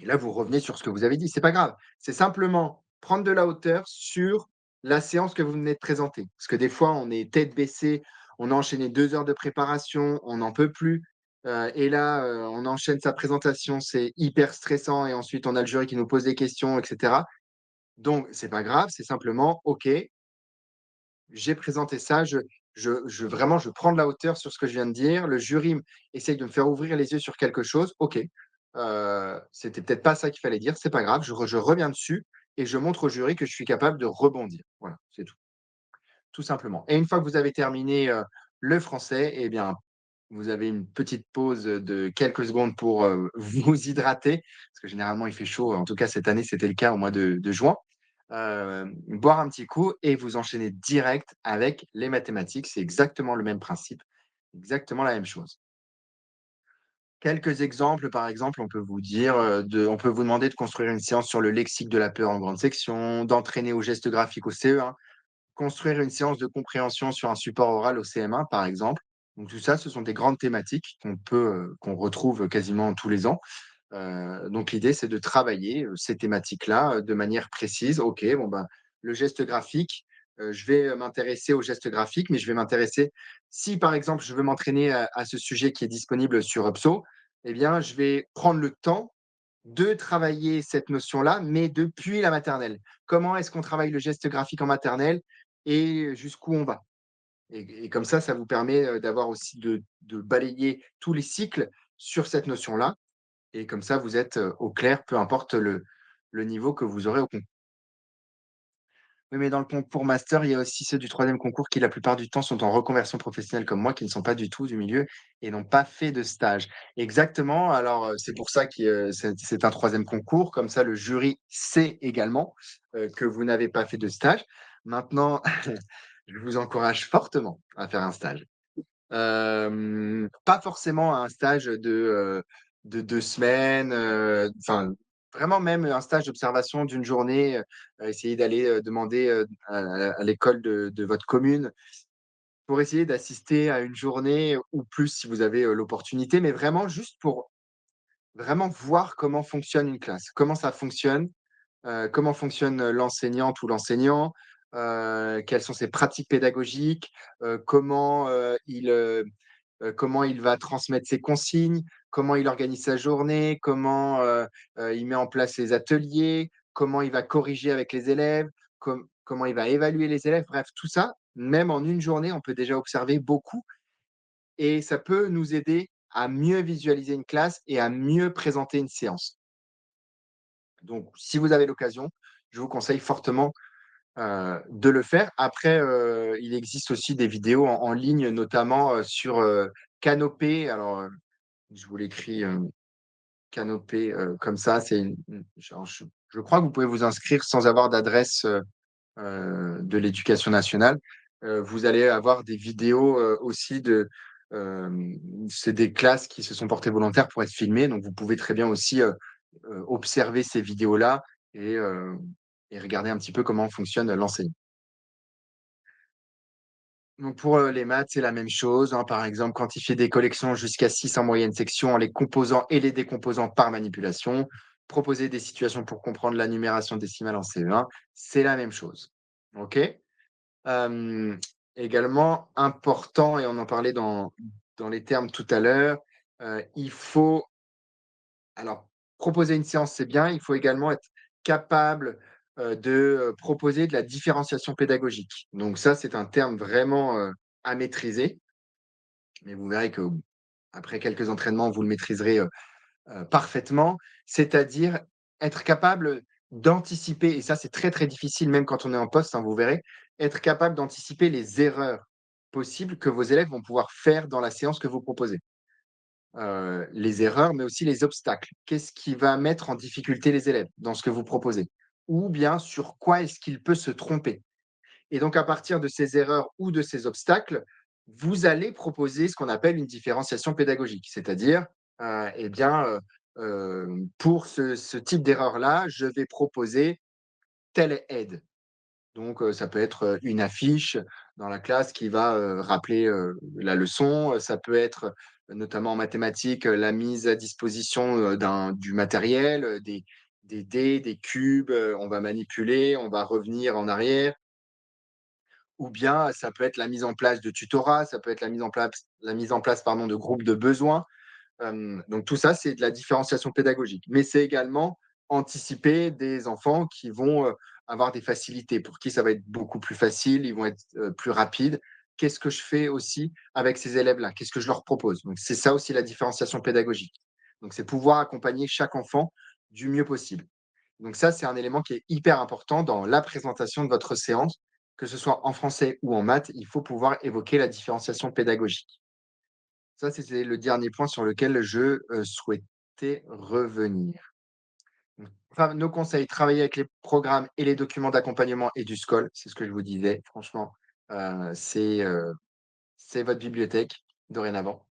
Et là, vous revenez sur ce que vous avez dit. C'est pas grave. C'est simplement prendre de la hauteur sur la séance que vous venez de présenter. Parce que des fois, on est tête baissée, on a enchaîné 2 heures de préparation, on n'en peut plus. Et là, on enchaîne sa présentation, c'est hyper stressant et ensuite on a le jury qui nous pose des questions, et cetera. Donc c'est pas grave, c'est simplement: «OK, j'ai présenté ça, je vraiment, je prends de la hauteur sur ce que je viens de dire. Le jury essaye de me faire ouvrir les yeux sur quelque chose. OK, c'était peut-être pas ça qu'il fallait dire, c'est pas grave, je reviens dessus et je montre au jury que je suis capable de rebondir». Voilà, c'est tout, tout simplement. Et une fois que vous avez terminé, le français eh bien, vous avez une petite pause, de quelques secondes pour, vous hydrater, parce que généralement il fait chaud, en tout cas cette année, c'était le cas au mois de juin. Boire un petit coup et vous enchaînez direct avec les mathématiques. C'est exactement le même principe, exactement la même chose. Quelques exemples, par exemple, on peut vous dire, on peut vous demander de construire une séance sur le lexique de la peur en grande section, d'entraîner au geste graphique au CE1, construire une séance de compréhension sur un support oral au CM1, par exemple. Donc tout ça, ce sont des grandes thématiques qu'on retrouve quasiment tous les ans. Donc l'idée, c'est de travailler, ces thématiques-là, de manière précise. OK, bon, ben, le geste graphique, je vais, m'intéresser au geste graphique, mais je vais m'intéresser si, par exemple, je veux m'entraîner à ce sujet qui est disponible sur Upso, eh bien, je vais prendre le temps de travailler cette notion-là, mais depuis la maternelle. Comment est-ce qu'on travaille le geste graphique en maternelle et jusqu'où on va? Et comme ça vous permet, d'avoir aussi de balayer tous les cycles sur cette notion-là et comme ça, vous êtes, au clair, peu importe le niveau que vous aurez au concours. Oui, mais dans le concours master, il y a aussi ceux du troisième concours qui, la plupart du temps, sont en reconversion professionnelle comme moi, qui ne sont pas du tout du milieu et n'ont pas fait de stage. Exactement, alors, c'est pour ça que, c'est un troisième concours, comme ça le jury sait également, que vous n'avez pas fait de stage. Maintenant, je vous encourage fortement à faire un stage. Pas forcément un stage de 2 semaines, enfin, vraiment même un stage d'observation d'une journée, essayer d'aller, demander, à l'école de votre commune pour essayer d'assister à une journée ou plus si vous avez, l'opportunité, mais vraiment juste pour vraiment voir comment fonctionne une classe, comment ça fonctionne, comment fonctionne, l'enseignante ou l'enseignant, quelles sont ses pratiques pédagogiques, comment il va transmettre ses consignes, comment il organise sa journée, il met en place ses ateliers, comment il va corriger avec les élèves, comment il va évaluer les élèves. Bref, tout ça, même en une journée, on peut déjà observer beaucoup et ça peut nous aider à mieux visualiser une classe et à mieux présenter une séance. Donc si vous avez l'occasion, je vous conseille fortement, de le faire. Après, il existe aussi des vidéos en ligne, notamment, sur, Canopé. Alors, je vous l'écris, Canopé, comme ça, c'est une genre je crois que vous pouvez vous inscrire sans avoir d'adresse, de l'éducation nationale. Vous allez avoir des vidéos, aussi c'est des classes qui se sont portées volontaires pour être filmées, donc vous pouvez très bien aussi, observer ces vidéos-là et heu et regarder un petit peu comment fonctionne l'enseignement. Donc pour, les maths, c'est la même chose, hein. Par exemple, quantifier des collections jusqu'à 6 en moyenne section en les composant et les décomposant par manipulation. Proposer des situations pour comprendre la numération décimale en CE1, c'est la même chose. OK? Hem, Également important et on en parlait dans les termes tout à l'heure, il faut alors proposer une séance, c'est bien, il faut également être capable, proposer de la différenciation pédagogique. Donc ça, c'est un terme vraiment, à maîtriser, mais vous verrez qu'après quelques entraînements, vous le maîtriserez, parfaitement. C'est-à-dire être capable d'anticiper et ça, c'est très, très difficile même quand on est en poste, hein, vous verrez, être capable d'anticiper les erreurs possibles que vos élèves vont pouvoir faire dans la séance que vous proposez. Les erreurs, mais aussi les obstacles. Qu'est-ce qui va mettre en difficulté les élèves dans ce que vous proposez? Ou bien sur quoi est-ce qu'il peut se tromper? Et donc à partir de ces erreurs ou de ces obstacles, vous allez proposer ce qu'on appelle une différenciation pédagogique. C'est-à-dire, eh bien, pour ce type d'erreur-là, je vais proposer telle aide. Donc, ça peut être, une affiche dans la classe qui va, rappeler, la leçon, ça peut être, notamment en mathématiques, la mise à disposition, du matériel, des dés, des cubes, on va manipuler, on va revenir en arrière. Ou bien ça peut être la mise en place de tutorats, ça peut être la mise en place, pardon, de groupes de besoins. Donc tout ça, c'est de la différenciation pédagogique. Mais c'est également anticiper des enfants qui vont, avoir des facilités, pour qui ça va être beaucoup plus facile, ils vont être, plus rapides. Qu'est-ce que je fais aussi avec ces élèves-là? Qu'est-ce que je leur propose? Donc c'est ça aussi la différenciation pédagogique. Donc c'est pouvoir accompagner chaque enfant du mieux possible. Donc ça, c'est un élément qui est hyper important dans la présentation de votre séance, que ce soit en français ou en maths, il faut pouvoir évoquer la différenciation pédagogique. Ça, c'était le dernier point sur lequel je, souhaitais revenir. Mmh. Enfin, nos conseils, travailler avec les programmes et les documents d'accompagnement et du SCOL, c'est ce que je vous disais. Franchement, c'est votre bibliothèque dorénavant.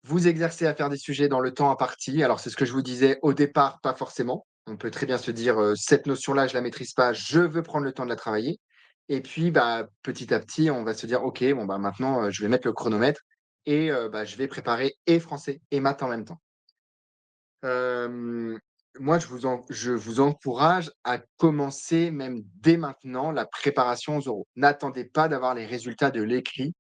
Vous exercer à faire des sujets dans le temps imparti. Alors, c'est ce que je vous disais au départ, pas forcément. On peut très bien se dire, cette notion-là, je la maîtrise pas, je veux prendre le temps de la travailler. Et puis, bah, petit à petit, on va se dire: «OK, bon, bah, maintenant, je vais mettre le chronomètre et bah, je vais préparer et français et maths en même temps». Hem, Moi, je vous encourage à commencer même dès maintenant la préparation aux oraux. N'attendez pas d'avoir les résultats de l'écrit.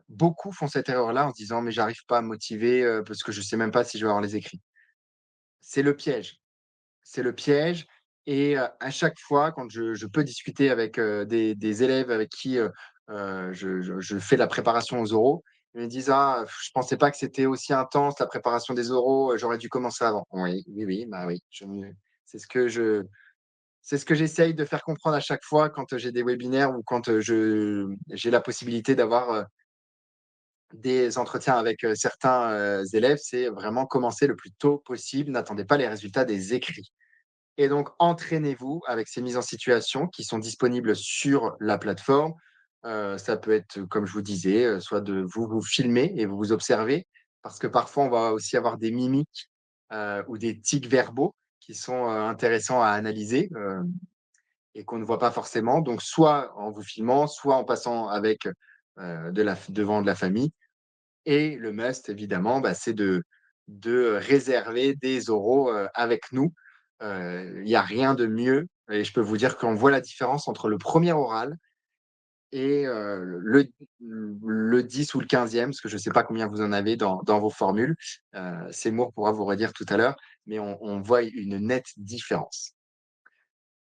Beaucoup font cette erreur-là en se disant: «Mais j'arrive pas à me motiver, parce que je sais même pas si je vais avoir les écrits». C'est le piège, c'est le piège et à chaque fois quand je peux discuter avec, des élèves avec qui, je fais la préparation aux oraux, ils me disent: «Ah, je pensais pas que c'était aussi intense la préparation des oraux, j'aurais dû commencer avant». Oui, oui, oui, bah, oui, c'est ce que je c'est ce que j'essaye de faire comprendre à chaque fois quand, j'ai des webinaires ou quand, j'ai la possibilité d'avoir, des entretiens avec, certains, élèves, c'est vraiment commencer le plus tôt possible. N'attendez pas les résultats des écrits et donc entraînez-vous avec ces mises en situation qui sont disponibles sur la plateforme. Ça peut être, comme je vous disais, soit de vous filmer et vous observer parce que parfois on va aussi avoir des mimiques, ou des tics verbaux qui sont, intéressants à analyser, et qu'on ne voit pas forcément. Donc soit en vous filmant, soit en passant avec, devant de la famille et le must évidemment, bah, c'est de réserver des oraux, avec nous. Il y a rien de mieux et je peux vous dire qu'on voit la différence entre le premier oral et le 10 ou le 15e, parce que je ne sais pas combien vous en avez dans vos formules. Seymour pourra vous redire tout à l'heure, mais on voit une nette différence.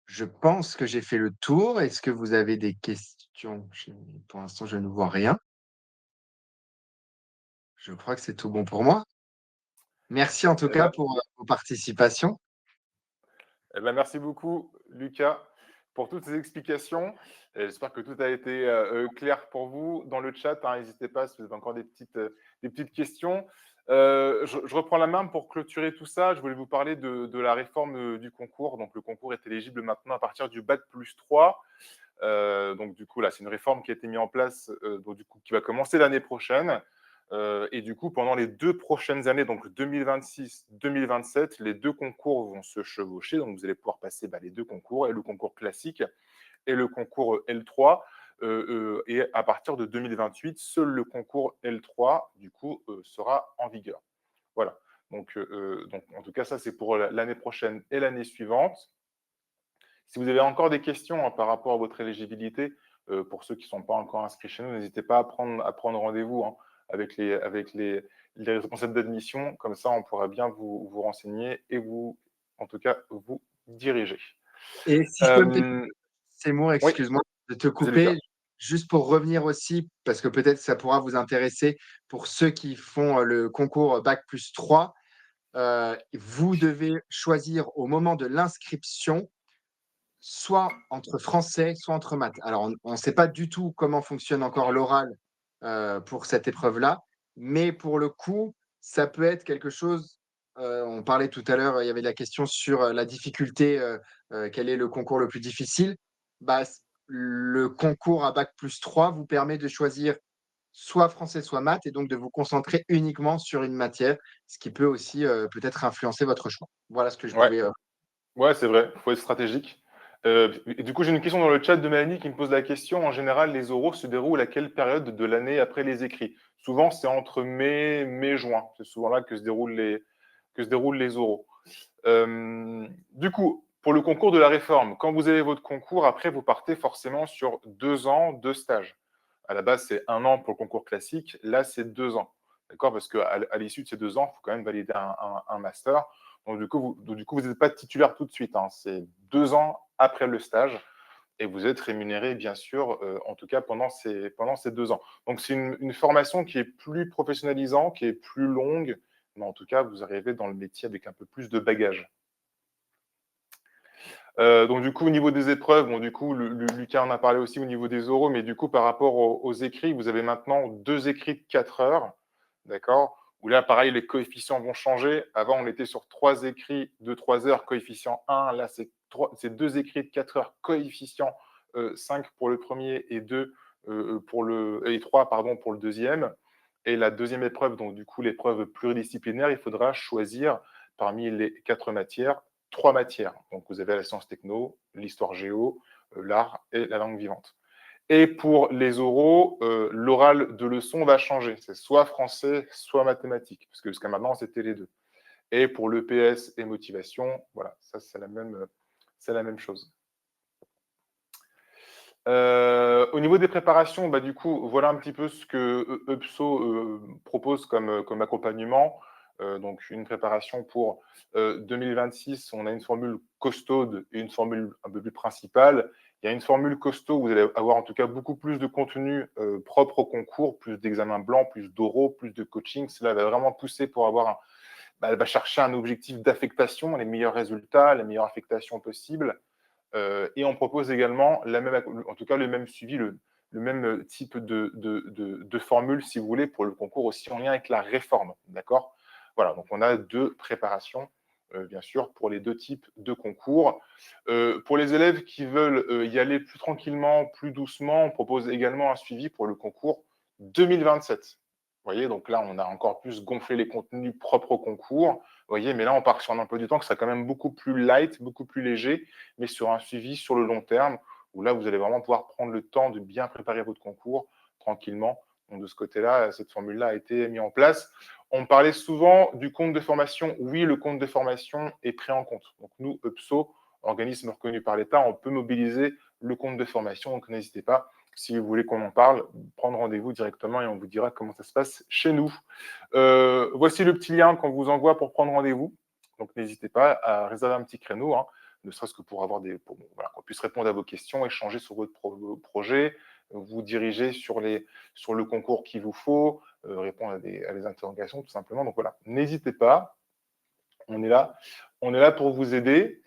Je pense que j'ai fait le tour. Est-ce que vous avez des questions? Pour l'instant, je ne vois rien. Je crois que c'est tout bon pour moi. Merci en tout Eh cas ben, pour, vos participations. eh ben, merci beaucoup, Lucas, pour toutes ces explications. Et j'espère que tout a été clair pour vous. Dans le chat, hein, n'hésitez pas si vous avez encore des petites questions. Je reprends la main pour clôturer tout ça. Je voulais vous parler de la réforme du concours. Donc, le concours est éligible maintenant à partir du bac plus 3. Donc, du coup, là, c'est une réforme qui a été mise en place, donc, du coup, qui va commencer l'année prochaine. Et du coup, pendant les 2 prochaines années, donc 2026-2027, les 2 concours vont se chevaucher. Donc, vous allez pouvoir passer, bah, les 2 concours, et le concours classique et le concours L3. Et à partir de 2028, seul le concours L3, du coup, sera en vigueur. Voilà. Donc, en tout cas, ça, c'est pour l'année prochaine et l'année suivante. Si vous avez encore des questions, hein, par rapport à votre éligibilité, pour ceux qui ne sont pas encore inscrits chez nous, n'hésitez pas à prendre rendez-vous, hein, avec les responsables d'admission. Comme ça, on pourra bien vous renseigner et en tout cas, vous diriger. Et si je peux me permettre, Euh, Seymour, oui, excuse-moi de te vas-y, Lucas. couper, juste pour revenir aussi, parce que peut-être ça pourra vous intéresser pour ceux qui font, le concours bac+3, vous devez choisir au moment de l'inscription, soit entre français, soit entre maths. Alors on ne sait pas du tout comment fonctionne encore l'oral, pour cette épreuve-là, mais pour le coup, ça peut être quelque chose, on parlait tout à l'heure, il y avait la question sur, la difficulté, quel est le concours le plus difficile? Bah, le concours à bac+3 vous permet de choisir soit français, soit maths et donc de vous concentrer uniquement sur une matière, ce qui peut aussi, peut-être influencer votre choix. Voilà ce que je Ouais, pouvais, ouais, c'est vrai, il faut être stratégique. Et du coup, j'ai une question dans le chat de Mélanie qui me pose la question. En général, les oraux se déroulent à quelle période de l'année après les écrits? Souvent, c'est entre mai, juin. C'est souvent là que se déroulent les oraux. Du coup, pour le concours de la réforme, quand vous avez votre concours, après, vous partez forcément sur 2 ans de stage. À la base, c'est 1 an pour le concours classique. Là, c'est 2 ans. D'accord? Parce qu'à l'issue de ces 2 ans, il faut quand même valider un master. Donc, du coup, vous n'êtes pas titulaire tout de suite, hein. C'est 2 ans après le stage et vous êtes rémunéré, bien sûr, en tout cas pendant ces 2 ans. Donc, c'est une formation qui est plus professionnalisante, qui est plus longue, mais en tout cas, vous arrivez dans le métier avec un peu plus de bagages. Donc, du coup, au niveau des épreuves, bon, du coup, Lucas en a parlé aussi au niveau des oraux, mais du coup, par rapport aux écrits, vous avez maintenant 2 écrits de 4 heures, d'accord? Où là, pareil, les coefficients vont changer. Avant, on était sur 3 écrits de 3 heures, coefficient 1. Là, c'est 2 écrits de 4 heures, coefficient 5 pour le premier et 2 et 3 pardon, pour le deuxième. Et la deuxième épreuve, donc du coup, l'épreuve pluridisciplinaire, il faudra choisir parmi les 4 matières 3 matières. Donc, vous avez la science techno, l'histoire géo, l'art et la langue vivante. Et pour les oraux, l'oral de leçon va changer. C'est soit français, soit mathématiques, parce que jusqu'à maintenant, c'était les deux. Et pour l'EPS et motivation, voilà, ça, c'est la même chose. Au niveau des préparations, bah, du coup, voilà un petit peu ce que UPSO propose comme accompagnement. Donc, une préparation pour 2026, on a une formule costaude et une formule un peu plus principale. Il y a une formule costaud où vous allez avoir en tout cas beaucoup plus de contenu propre au concours, plus d'examens blancs, plus d'oraux, plus de coaching. Cela va vraiment pousser pour avoir elle va chercher un objectif d'affectation, les meilleurs résultats, la meilleure affectation possible. Et on propose également en tout cas le même suivi, le même type de formule, si vous voulez, pour le concours aussi en lien avec la réforme. D'accord? Voilà, donc on a 2 préparations, bien sûr, pour les 2 types de concours. Pour les élèves qui veulent y aller plus tranquillement, plus doucement, on propose également un suivi pour le concours 2027. Vous voyez, donc là, on a encore plus gonflé les contenus propres au concours. Vous voyez, mais là, on part sur un emploi du temps qui sera quand même beaucoup plus light, beaucoup plus léger, mais sur un suivi sur le long terme, où là, vous allez vraiment pouvoir prendre le temps de bien préparer votre concours tranquillement. Donc, de ce côté-là, cette formule-là a été mise en place. On parlait souvent du compte de formation. Oui, le compte de formation est pris en compte. Donc, nous, UPSO, organisme reconnu par l'État, on peut mobiliser le compte de formation. Donc, n'hésitez pas, si vous voulez qu'on en parle, prendre rendez-vous directement et on vous dira comment ça se passe chez nous. Voici le petit lien qu'on vous envoie pour prendre rendez-vous. Donc, n'hésitez pas à réserver un petit créneau, hein, ne serait-ce que pour avoir voilà, qu'on puisse répondre à vos questions, échanger sur votre projet, vous diriger sur le concours qu'il vous faut, répondre à des interrogations, tout simplement. Donc voilà, n'hésitez pas, on est là pour vous aider.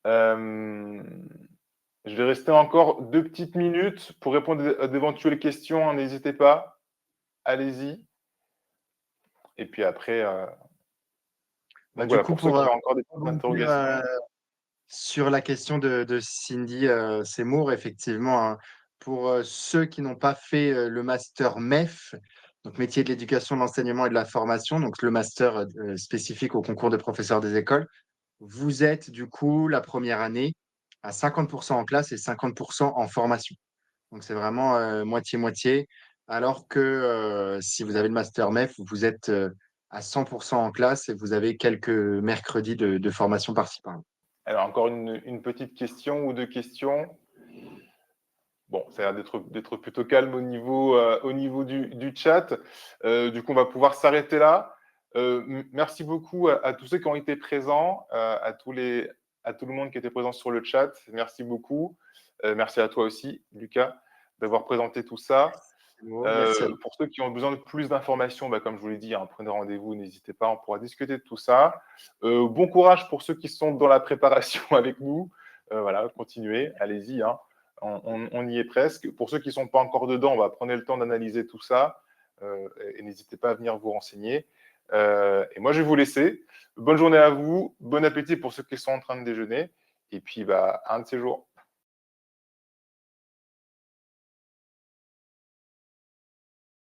Je vais rester encore 2 petites minutes pour répondre à d'éventuelles questions, hein, n'hésitez pas, allez-y. Et puis après, donc Du voilà, coup, pour ceux pour qui ont encore des petites rebondir interrogations. sur la question de Cindy Seymour, effectivement, hein, pour ceux qui n'ont pas fait le master MEF, donc métier de l'éducation, de l'enseignement et de la formation, donc le master spécifique au concours de professeurs des écoles, vous êtes du coup la première année à 50% en classe et 50% en formation. Donc c'est vraiment moitié-moitié. Alors que si vous avez le master MEF, vous êtes à 100% en classe et vous avez quelques mercredis de formation par-ci par-là. Alors, encore une petite question ou 2 questions. Bon, ça a l'air d'être plutôt calme au niveau du chat. Du coup, on va pouvoir s'arrêter là. Merci beaucoup à tous ceux qui ont été présents, à tout le monde qui était présent sur le chat. Merci beaucoup. Merci à toi aussi, Lucas, d'avoir présenté tout ça. Merci à vous. Pour ceux qui ont besoin de plus d'informations, bah, comme je vous l'ai dit, hein, prenez rendez-vous, n'hésitez pas, on pourra discuter de tout ça. Bon courage pour ceux qui sont dans la préparation avec nous. Voilà, continuez, allez-y, hein. On y est presque. Pour ceux qui ne sont pas encore dedans, on va prendre le temps d'analyser tout ça et n'hésitez pas à venir vous renseigner. Et moi, je vais vous laisser. Bonne journée à vous, bon appétit pour ceux qui sont en train de déjeuner et puis bah, un de ces jours.